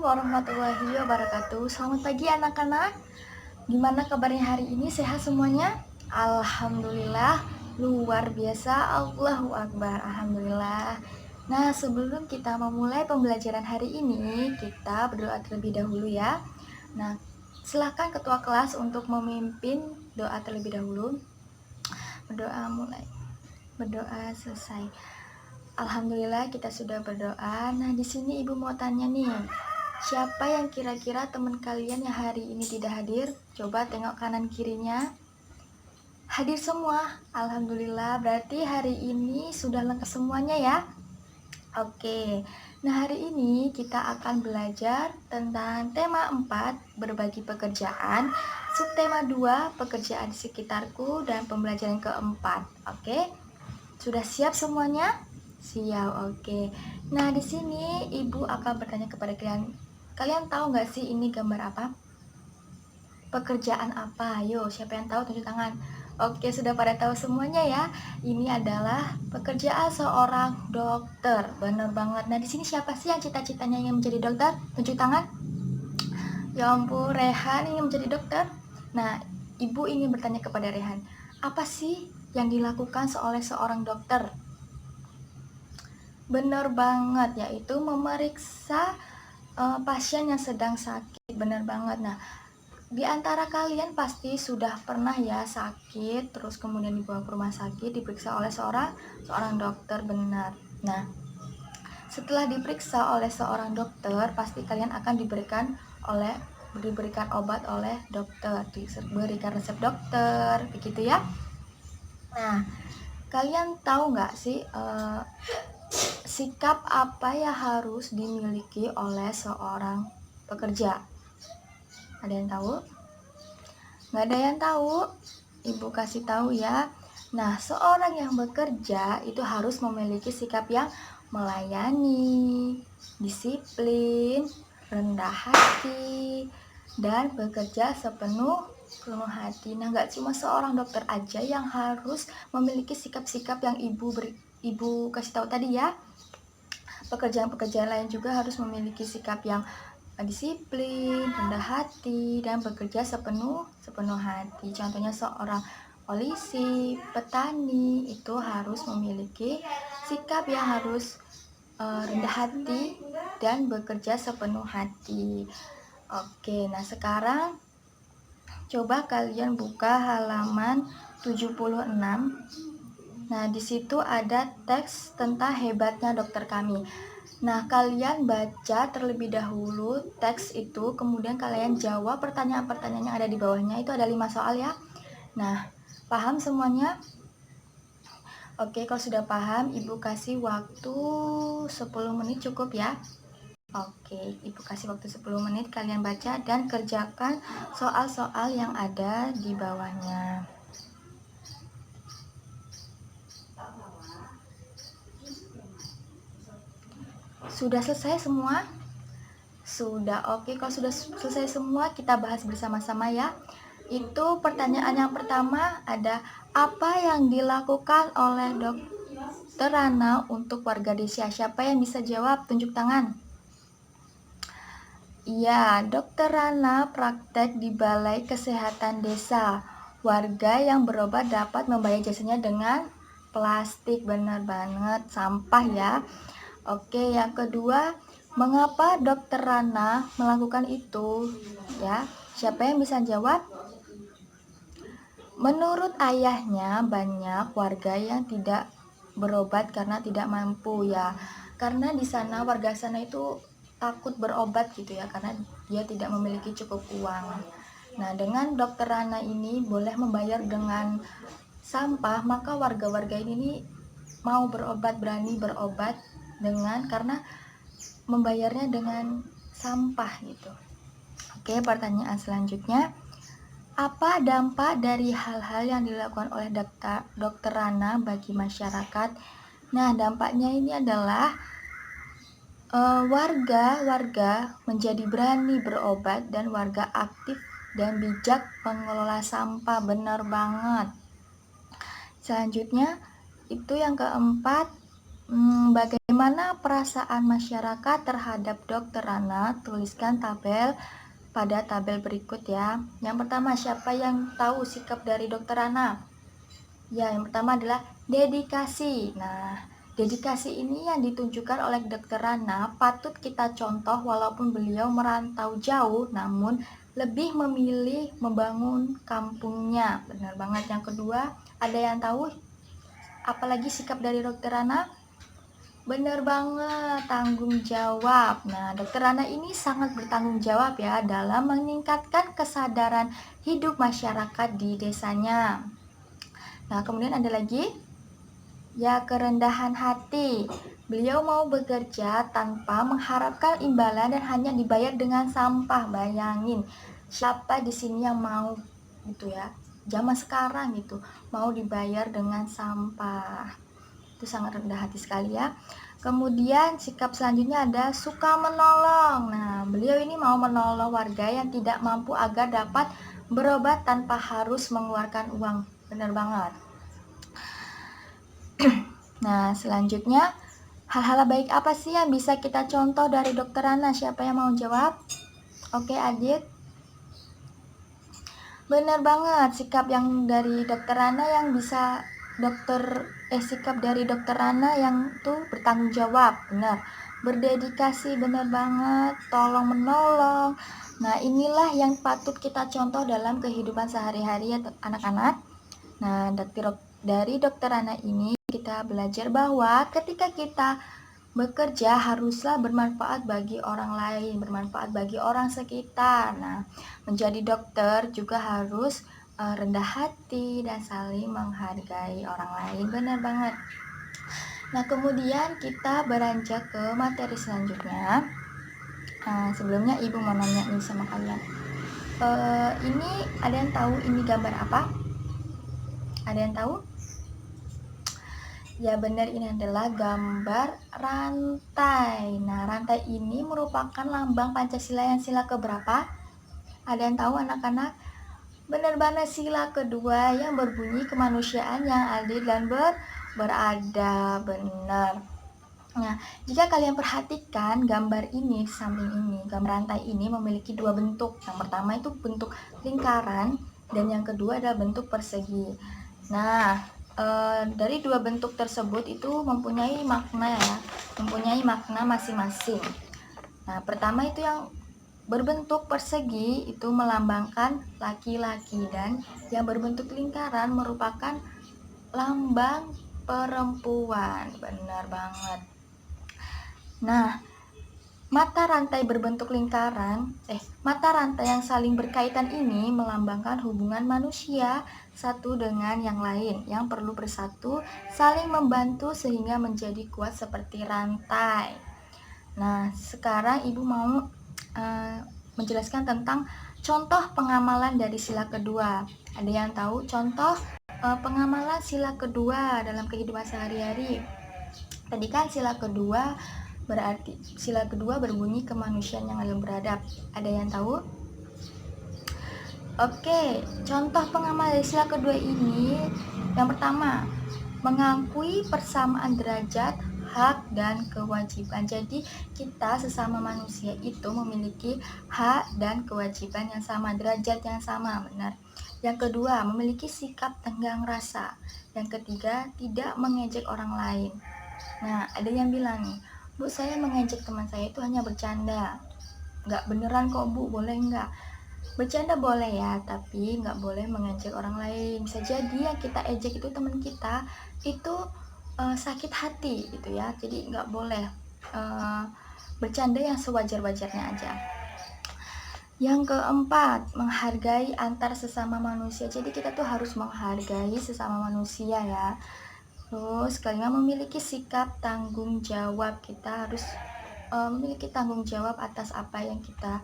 Assalamualaikum warahmatullahi wabarakatuh. Selamat pagi anak-anak. Gimana kabarnya hari ini? Sehat semuanya? Alhamdulillah, luar biasa. Allahu Akbar. Alhamdulillah. Nah, sebelum kita memulai pembelajaran hari ini, kita berdoa terlebih dahulu ya. Nah, silakan ketua kelas untuk memimpin doa terlebih dahulu. Berdoa mulai. Berdoa selesai. Alhamdulillah kita sudah berdoa. Nah, di sini Ibu mau tanya nih. Siapa yang kira-kira teman kalian yang hari ini tidak hadir? Coba tengok kanan kirinya. Hadir semua. Alhamdulillah, berarti hari ini sudah lengkap semuanya ya. Oke. Nah, hari ini kita akan belajar tentang tema 4, berbagi pekerjaan, subtema 2, pekerjaan di sekitarku, dan pembelajaran keempat. Oke. Sudah siap semuanya? Siap, oke. Nah, di sini Ibu akan bertanya kepada kalian. Kalian tahu nggak sih ini gambar apa? Pekerjaan apa? Ayo, siapa yang tahu tunjuk tangan. Oke, sudah pada tahu semuanya ya. Ini adalah pekerjaan seorang dokter. Bener banget. Nah, di sini siapa sih yang cita-citanya ingin menjadi dokter? Tunjuk tangan. Ya ampun, Rehan ingin menjadi dokter. Nah, Ibu ingin bertanya kepada Rehan, apa sih yang dilakukan oleh seorang dokter? Benar banget, yaitu memeriksa pasien yang sedang sakit. Benar banget. Nah, di antara kalian pasti sudah pernah ya sakit, terus kemudian dibawa ke rumah sakit, diperiksa oleh seorang dokter. Benar. Nah, setelah diperiksa oleh seorang dokter, pasti kalian akan diberikan obat oleh dokter, diberikan resep dokter, begitu ya. Nah, kalian tahu nggak sih sikap apa yang harus dimiliki oleh seorang pekerja? Ada yang tahu? Nggak ada yang tahu? Ibu kasih tahu ya. Nah, seorang yang bekerja itu harus memiliki sikap yang melayani, disiplin, rendah hati, dan bekerja sepenuh hati. Nah, nggak cuma seorang dokter aja yang harus memiliki sikap-sikap yang Ibu kasih tahu tadi ya. Pekerjaan-pekerjaan lain juga harus memiliki sikap yang disiplin, rendah hati, dan bekerja sepenuh hati. Contohnya seorang polisi, petani itu harus memiliki sikap yang harus rendah hati dan bekerja sepenuh hati. Oke, nah sekarang coba kalian buka halaman 76. Nah, di situ ada teks tentang hebatnya dokter kami. Nah, kalian baca terlebih dahulu teks itu, kemudian kalian jawab pertanyaan-pertanyaan yang ada di bawahnya. Itu ada 5 soal ya. Nah, paham semuanya? Oke, kalau sudah paham, Ibu kasih waktu 10 menit cukup ya. Oke, Ibu kasih waktu 10 menit, kalian baca dan kerjakan soal-soal yang ada di bawahnya. Sudah selesai semua? Sudah, oke. Kalau sudah selesai semua, kita bahas bersama-sama ya. Itu pertanyaan yang pertama ada, apa yang dilakukan oleh Dokter Rana untuk warga desa? Siapa yang bisa jawab? Tunjuk tangan. Iya, Dokter Rana praktek di Balai Kesehatan Desa. Warga yang berobat dapat membayar jasanya dengan plastik. Benar banget, sampah ya. Oke, yang kedua, mengapa Dokter Rana melakukan itu? Ya, siapa yang bisa jawab? Menurut ayahnya, banyak warga yang tidak berobat karena tidak mampu ya. Karena di sana warga sana itu takut berobat gitu ya, karena dia tidak memiliki cukup uang. Nah, dengan Dokter Rana ini boleh membayar dengan sampah, maka warga-warga ini mau berobat, berani berobat karena membayarnya dengan sampah gitu. Oke, pertanyaan selanjutnya, apa dampak dari hal-hal yang dilakukan oleh Dokter Rana bagi masyarakat? Nah, dampaknya ini adalah warga menjadi berani berobat dan warga aktif dan bijak mengelola sampah. Benar banget. Selanjutnya, itu yang keempat, Bagaimana perasaan masyarakat terhadap Dokter Rana? Tuliskan pada tabel berikut ya. Yang pertama, siapa yang tahu sikap dari Dokter Rana? Ya, yang pertama adalah dedikasi. Nah, dedikasi ini yang ditunjukkan oleh Dokter Rana patut kita contoh walaupun beliau merantau jauh, namun lebih memilih membangun kampungnya. Benar banget. Yang kedua, ada yang tahu apalagi sikap dari Dokter Rana? Bener banget, tanggung jawab. Nah, Dokter Rana ini sangat bertanggung jawab ya dalam meningkatkan kesadaran hidup masyarakat di desanya. Nah, kemudian ada lagi, ya kerendahan hati. Beliau mau bekerja tanpa mengharapkan imbalan dan hanya dibayar dengan sampah. Bayangin, siapa di sini yang mau gitu ya? Zaman sekarang gitu, mau dibayar dengan sampah. Itu sangat rendah hati sekali ya. Kemudian sikap selanjutnya ada suka menolong. Nah, beliau ini mau menolong warga yang tidak mampu agar dapat berobat tanpa harus mengeluarkan uang. Benar banget. Nah, selanjutnya, hal-hal baik apa sih yang bisa kita contoh dari Dokter Rana? Siapa yang mau jawab? Oke, Adit. Benar banget, sikap yang dari Dokter Rana yang bisa sikap dari Dokter Rana yang tuh bertanggung jawab, benar. Berdedikasi, benar banget, tolong menolong. Nah, inilah yang patut kita contoh dalam kehidupan sehari-hari ya anak-anak. Nah, dari Dokter Rana ini kita belajar bahwa ketika kita bekerja haruslah bermanfaat bagi orang lain, bermanfaat bagi orang sekitar. Nah, menjadi dokter juga harus rendah hati dan saling menghargai orang lain. Benar banget. Nah, kemudian kita beranjak ke materi selanjutnya. Sebelumnya Ibu mau nanya nih sama kalian. Ini ada yang tahu ini gambar apa? Ada yang tahu? Ya benar, ini adalah gambar rantai. Nah, rantai ini merupakan lambang Pancasila yang sila keberapa? Ada yang tahu anak-anak? Benar banget, sila kedua yang berbunyi kemanusiaan yang adil dan beradab. Benar. Nah, jika kalian perhatikan gambar ini, samping ini, gambar rantai ini memiliki dua bentuk. Yang pertama itu bentuk lingkaran dan yang kedua adalah bentuk persegi. Nah, dari dua bentuk tersebut itu mempunyai makna ya, mempunyai makna masing-masing. Nah, pertama itu yang berbentuk persegi itu melambangkan laki-laki dan yang berbentuk lingkaran merupakan lambang perempuan. Benar banget. Nah, mata rantai yang saling berkaitan ini melambangkan hubungan manusia satu dengan yang lain yang perlu bersatu, saling membantu sehingga menjadi kuat seperti rantai. Nah, sekarang Ibu mau menjelaskan tentang contoh pengamalan dari sila kedua. Ada yang tahu contoh pengamalan sila kedua dalam kehidupan sehari-hari? Tadi kan sila kedua berarti sila kedua berbunyi kemanusiaan yang adil beradab. Ada yang tahu? Oke, contoh pengamalan dari sila kedua ini yang pertama, mengakui persamaan derajat, hak, dan kewajiban. Jadi kita sesama manusia itu memiliki hak dan kewajiban yang sama, derajat yang sama, benar. Yang kedua, memiliki sikap tenggang rasa. Yang ketiga, tidak mengejek orang lain. Nah, ada yang bilang nih, Bu, saya mengejek teman saya itu hanya bercanda. Nggak beneran kok, Bu, boleh nggak? Bercanda boleh ya, tapi nggak boleh mengejek orang lain. Bisa jadi yang kita ejek itu teman kita itu sakit hati gitu ya. Jadi nggak boleh bercanda yang sewajar-wajarnya aja. Yang keempat, menghargai antar sesama manusia. Jadi kita tuh harus menghargai sesama manusia ya. Terus kelima, memiliki sikap tanggung jawab. Kita harus memiliki tanggung jawab atas apa yang kita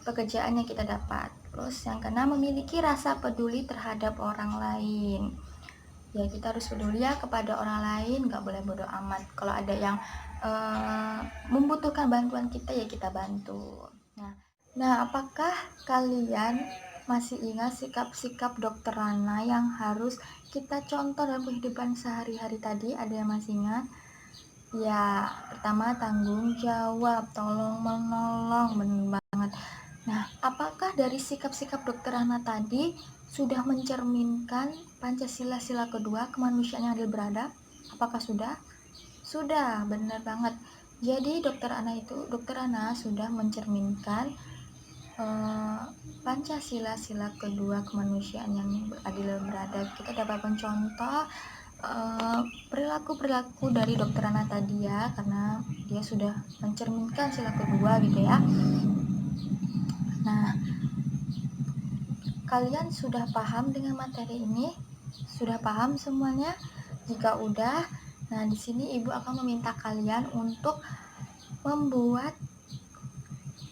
pekerjaan yang kita dapat. Terus yang keenam, memiliki rasa peduli terhadap orang lain. Ya, kita harus peduli ya kepada orang lain, nggak boleh bodoh amat. Kalau ada yang membutuhkan bantuan kita ya kita bantu. Nah, apakah kalian masih ingat sikap-sikap dokter Rana yang harus kita contoh dalam kehidupan sehari-hari tadi? Ada yang masih ingat? Ya, pertama tanggung jawab, tolong menolong, benar banget. Nah, apakah dari sikap-sikap dokter Rana tadi sudah mencerminkan Pancasila sila kedua, kemanusiaan yang adil beradab? Apakah sudah? Sudah, benar banget. Jadi dokter Rana sudah mencerminkan Pancasila sila kedua, kemanusiaan yang adil dan beradab. Kita dapat mencontoh perilaku-perilaku dari dokter Rana tadi ya, karena dia sudah mencerminkan sila kedua gitu ya. Nah, kalian sudah paham dengan materi ini? Sudah paham semuanya? Jika udah, nah di sini ibu akan meminta kalian untuk membuat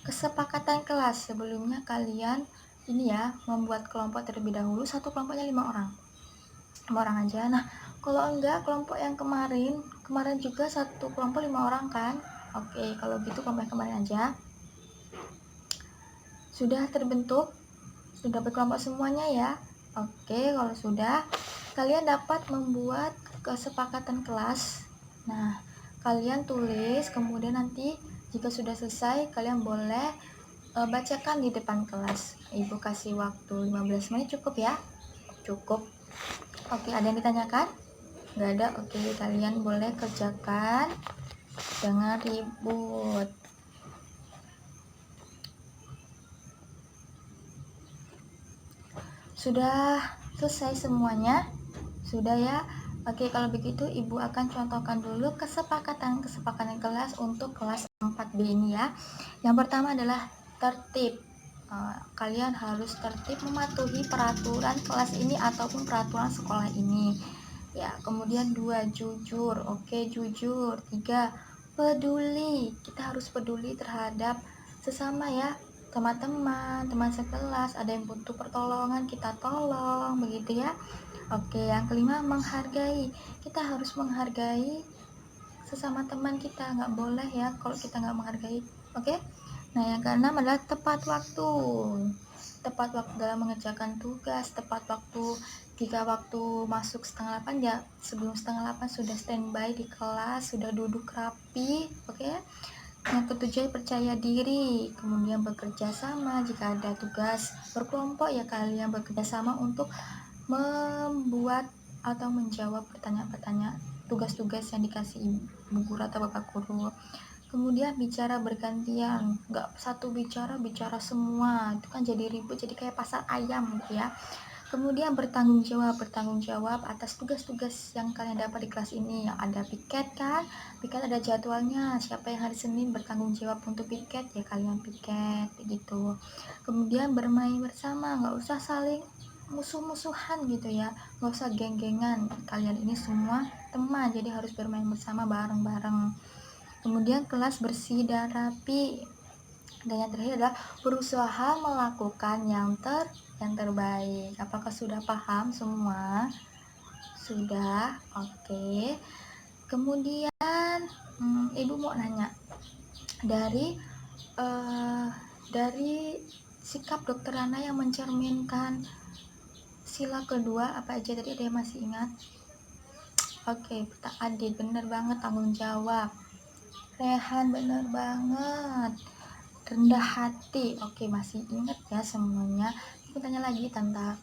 kesepakatan kelas. Sebelumnya kalian ini ya, membuat kelompok terlebih dahulu. Satu kelompoknya 5 orang aja. Nah, kalau enggak kelompok yang kemarin juga satu kelompok 5 orang kan. Oke, kalau gitu kelompok yang kemarin aja. Sudah terbentuk? Sudah berkelompok semuanya ya? Oke, kalau sudah, kalian dapat membuat kesepakatan kelas. Nah, kalian tulis, kemudian nanti jika sudah selesai, kalian boleh bacakan di depan kelas. Ibu kasih waktu 15 menit, cukup ya? Cukup. Oke, ada yang ditanyakan? Nggak ada? Oke, kalian boleh kerjakan. Jangan ribut. Sudah selesai semuanya? Sudah ya? Oke, kalau begitu ibu akan contohkan dulu kesepakatan kelas untuk kelas 4B ini ya. Yang pertama adalah tertib. Kalian harus tertib mematuhi peraturan kelas ini ataupun peraturan sekolah ini. Ya, kemudian 2, jujur. Oke, jujur. 3, peduli. Kita harus peduli terhadap sesama ya, teman sekelas. Ada yang butuh pertolongan, kita tolong, begitu ya. Oke, yang kelima, menghargai. Kita harus menghargai sesama teman kita, nggak boleh ya kalau kita nggak menghargai. Oke. Nah, yang keenam adalah tepat waktu. Tepat waktu dalam mengerjakan tugas, tepat waktu. Jika waktu masuk 7:30 ya, sebelum 7:30 sudah standby di kelas, sudah duduk rapi. Oke. Yang ketujuh, percaya diri, kemudian bekerja sama. Jika ada tugas berkelompok ya kalian bekerja sama untuk membuat atau menjawab pertanyaan-pertanyaan tugas-tugas yang dikasih ibu guru atau bapak guru. Kemudian bicara bergantian, nggak satu bicara semua, itu kan jadi ribut, jadi kayak pasar ayam gitu ya. Kemudian bertanggung jawab atas tugas-tugas yang kalian dapat di kelas ini. Yang ada piket kan, piket ada jadwalnya, siapa yang hari Senin bertanggung jawab untuk piket ya kalian piket gitu. Kemudian bermain bersama, nggak usah saling musuh-musuhan gitu ya, nggak usah geng-gengan, kalian ini semua teman, jadi harus bermain bersama bareng-bareng. Kemudian kelas bersih dan rapi. Dan yang terakhir adalah berusaha melakukan yang terbaik. Apakah sudah paham semua? Sudah? Oke. Kemudian ibu mau nanya, dari sikap dokter Rana yang mencerminkan sila kedua apa aja tadi, ada yang masih ingat? Oke, adil, bener banget, tanggung jawab. Rehan, bener banget. Rendah hati, oke, masih ingat ya semuanya. Aku tanya lagi tentang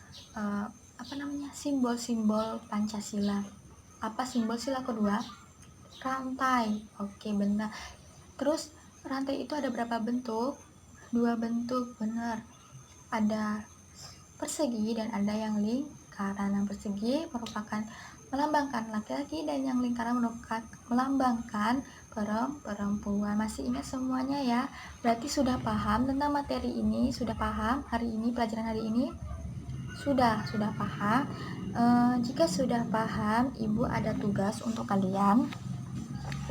simbol-simbol Pancasila. Apa simbol sila kedua? Rantai, oke, benar. Terus rantai itu ada berapa bentuk? 2 bentuk, benar. Ada persegi dan ada yang lingkaran. Yang persegi merupakan melambangkan laki-laki dan yang lingkaran melambangkan perempuan. Masih ingat semuanya ya? Berarti sudah paham tentang materi ini, sudah paham hari ini, pelajaran hari ini? Sudah paham. Jika sudah paham, ibu ada tugas untuk kalian.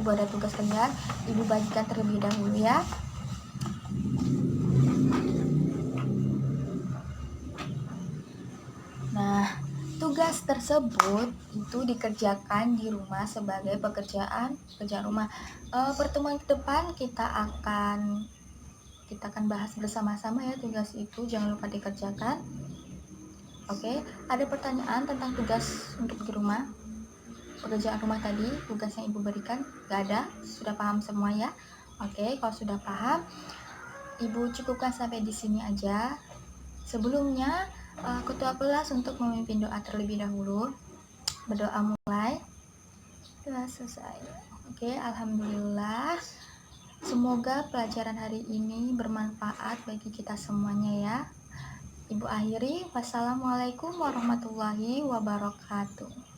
Ibu bagikan terlebih dahulu ya. Nah, tugas tersebut itu dikerjakan di rumah sebagai pekerjaan rumah. Pertemuan ke depan kita akan kita akan bahas bersama-sama ya tugas itu, jangan lupa dikerjakan. Oke, ada pertanyaan tentang tugas untuk di rumah? Pekerjaan rumah tadi, tugas yang Ibu berikan, gak ada? Sudah paham semua ya? Oke, kalau sudah paham, Ibu cukupkan sampai di sini aja. Sebelumnya, ketua kelas untuk memimpin doa terlebih dahulu. Berdoa mulai. Doa selesai. Oke, alhamdulillah. Semoga pelajaran hari ini bermanfaat bagi kita semuanya ya. Ibu akhiri, wassalamualaikum warahmatullahi wabarakatuh.